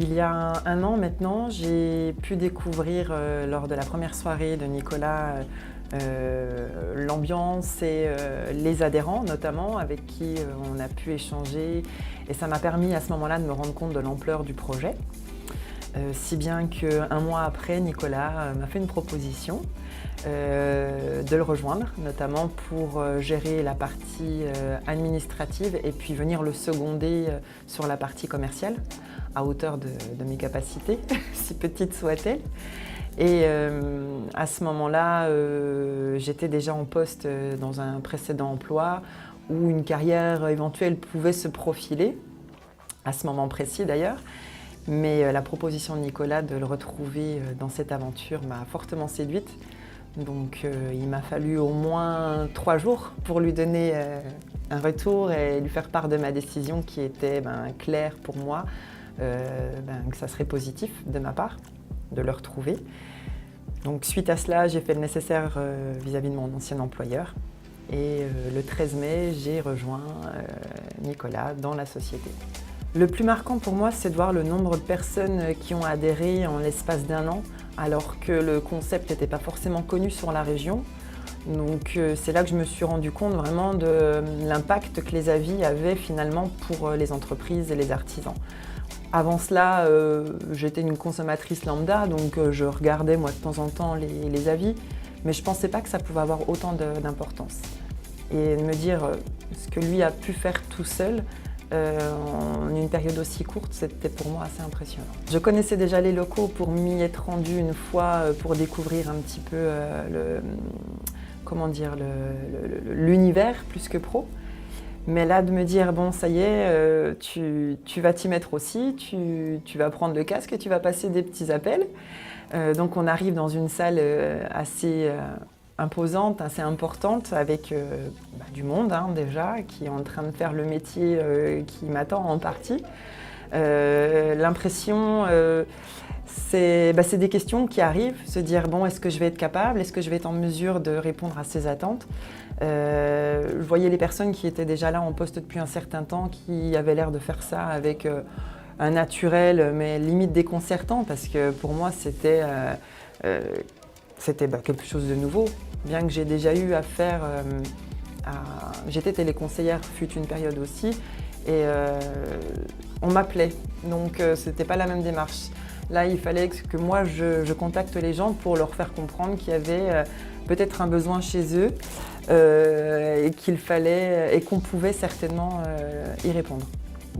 Il y a un an maintenant, j'ai pu découvrir lors de la première soirée de Nicolas l'ambiance et les adhérents notamment avec qui on a pu échanger et ça m'a permis à ce moment-là de me rendre compte de l'ampleur du projet. Si bien qu'un mois après, Nicolas m'a fait une proposition de le rejoindre, notamment pour gérer la partie administrative et puis venir le seconder sur la partie commerciale, à hauteur de mes capacités, si petites soient-elles. Et à ce moment-là, j'étais déjà en poste dans un précédent emploi où une carrière éventuelle pouvait se profiler, à ce moment précis d'ailleurs. Mais la proposition de Nicolas de le retrouver dans cette aventure m'a fortement séduite. Donc il m'a fallu au moins 3 jours pour lui donner un retour et lui faire part de ma décision qui était claire pour moi, que ça serait positif de ma part de le retrouver. Donc suite à cela, j'ai fait le nécessaire vis-à-vis de mon ancien employeur. Et le 13 mai, j'ai rejoint Nicolas dans la société. Le plus marquant pour moi, c'est de voir le nombre de personnes qui ont adhéré en l'espace d'1 an, alors que le concept n'était pas forcément connu sur la région. Donc c'est là que je me suis rendu compte vraiment de l'impact que les avis avaient finalement pour les entreprises et les artisans. Avant cela, j'étais une consommatrice lambda, donc je regardais moi de temps en temps les avis, mais je ne pensais pas que ça pouvait avoir autant d'importance. Et de me dire ce que lui a pu faire tout seul, en une période aussi courte, c'était pour moi assez impressionnant. Je connaissais déjà les locaux pour m'y être rendue une fois pour découvrir un petit peu l'univers plus que pro. Mais là de me dire bon ça y est, tu vas t'y mettre aussi, tu vas prendre le casque et tu vas passer des petits appels. Donc on arrive dans une salle assez imposante, assez importante, avec du monde déjà, qui est en train de faire le métier qui m'attend en partie. L'impression, c'est des questions qui arrivent, se dire bon, est-ce que je vais être capable, est-ce que je vais être en mesure de répondre à ces attentes. Je voyais les personnes qui étaient déjà là en poste depuis un certain temps, qui avaient l'air de faire ça avec un naturel, mais limite déconcertant, parce que pour moi c'était quelque chose de nouveau, bien que j'ai déjà eu affaire J'étais téléconseillère, fut une période aussi, et on m'appelait, donc c'était pas la même démarche. Là, il fallait que moi je contacte les gens pour leur faire comprendre qu'il y avait peut-être un besoin chez eux et qu'on pouvait certainement y répondre.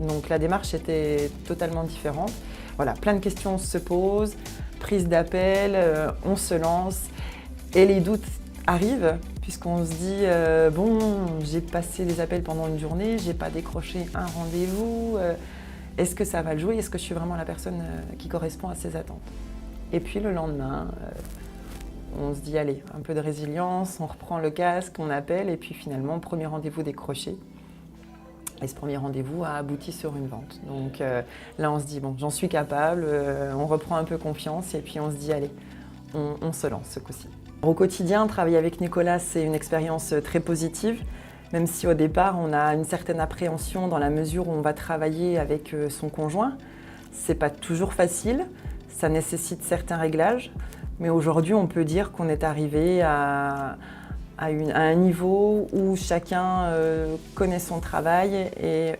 Donc la démarche était totalement différente. Voilà, plein de questions se posent, prise d'appel, on se lance et les doutes arrivent puisqu'on se dit bon, j'ai passé des appels pendant une journée, j'ai pas décroché un rendez-vous, est-ce que ça va le jouer, est-ce que je suis vraiment la personne qui correspond à ses attentes? Et puis le lendemain, on se dit allez, un peu de résilience, on reprend le casque, on appelle et puis finalement, premier rendez-vous décroché. Et ce premier rendez-vous a abouti sur une vente. Donc là, on se dit, bon, j'en suis capable, on reprend un peu confiance et puis on se dit, allez, on se lance ce coup-ci. Au quotidien, travailler avec Nicolas, c'est une expérience très positive, même si au départ, on a une certaine appréhension dans la mesure où on va travailler avec son conjoint. C'est pas toujours facile, ça nécessite certains réglages, mais aujourd'hui, on peut dire qu'on est arrivé à un niveau où chacun connaît son travail et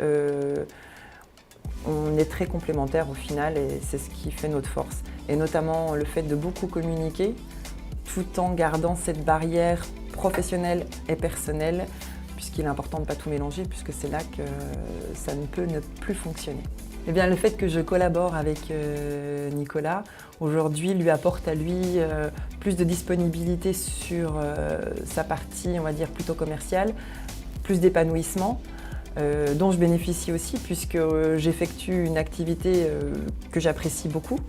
on est très complémentaires au final et c'est ce qui fait notre force. Et notamment le fait de beaucoup communiquer tout en gardant cette barrière professionnelle et personnelle puisqu'il est important de ne pas tout mélanger puisque c'est là que ça ne peut ne plus fonctionner. Eh bien, le fait que je collabore avec Nicolas, aujourd'hui, lui apporte à lui plus de disponibilité sur sa partie, on va dire, plutôt commerciale, plus d'épanouissement, dont je bénéficie aussi puisque j'effectue une activité que j'apprécie beaucoup.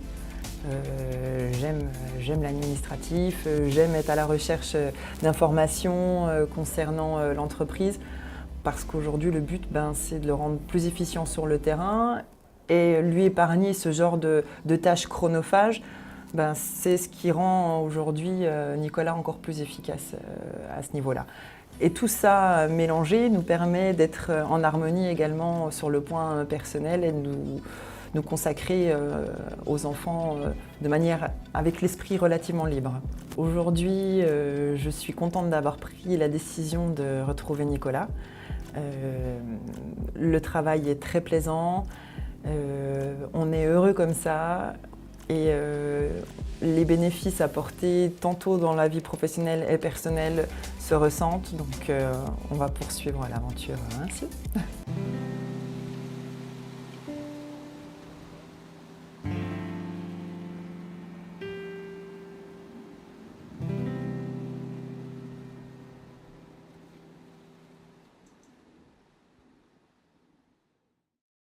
J'aime l'administratif, j'aime être à la recherche d'informations concernant l'entreprise parce qu'aujourd'hui, le but, c'est de le rendre plus efficient sur le terrain et lui épargner ce genre de tâches chronophages, c'est ce qui rend aujourd'hui Nicolas encore plus efficace à ce niveau-là. Et tout ça mélangé nous permet d'être en harmonie également sur le point personnel et nous consacrer aux enfants de manière avec l'esprit relativement libre. Aujourd'hui, je suis contente d'avoir pris la décision de retrouver Nicolas. Le travail est très plaisant, on est heureux comme ça et les bénéfices apportés tantôt dans la vie professionnelle et personnelle se ressentent, donc on va poursuivre l'aventure ainsi.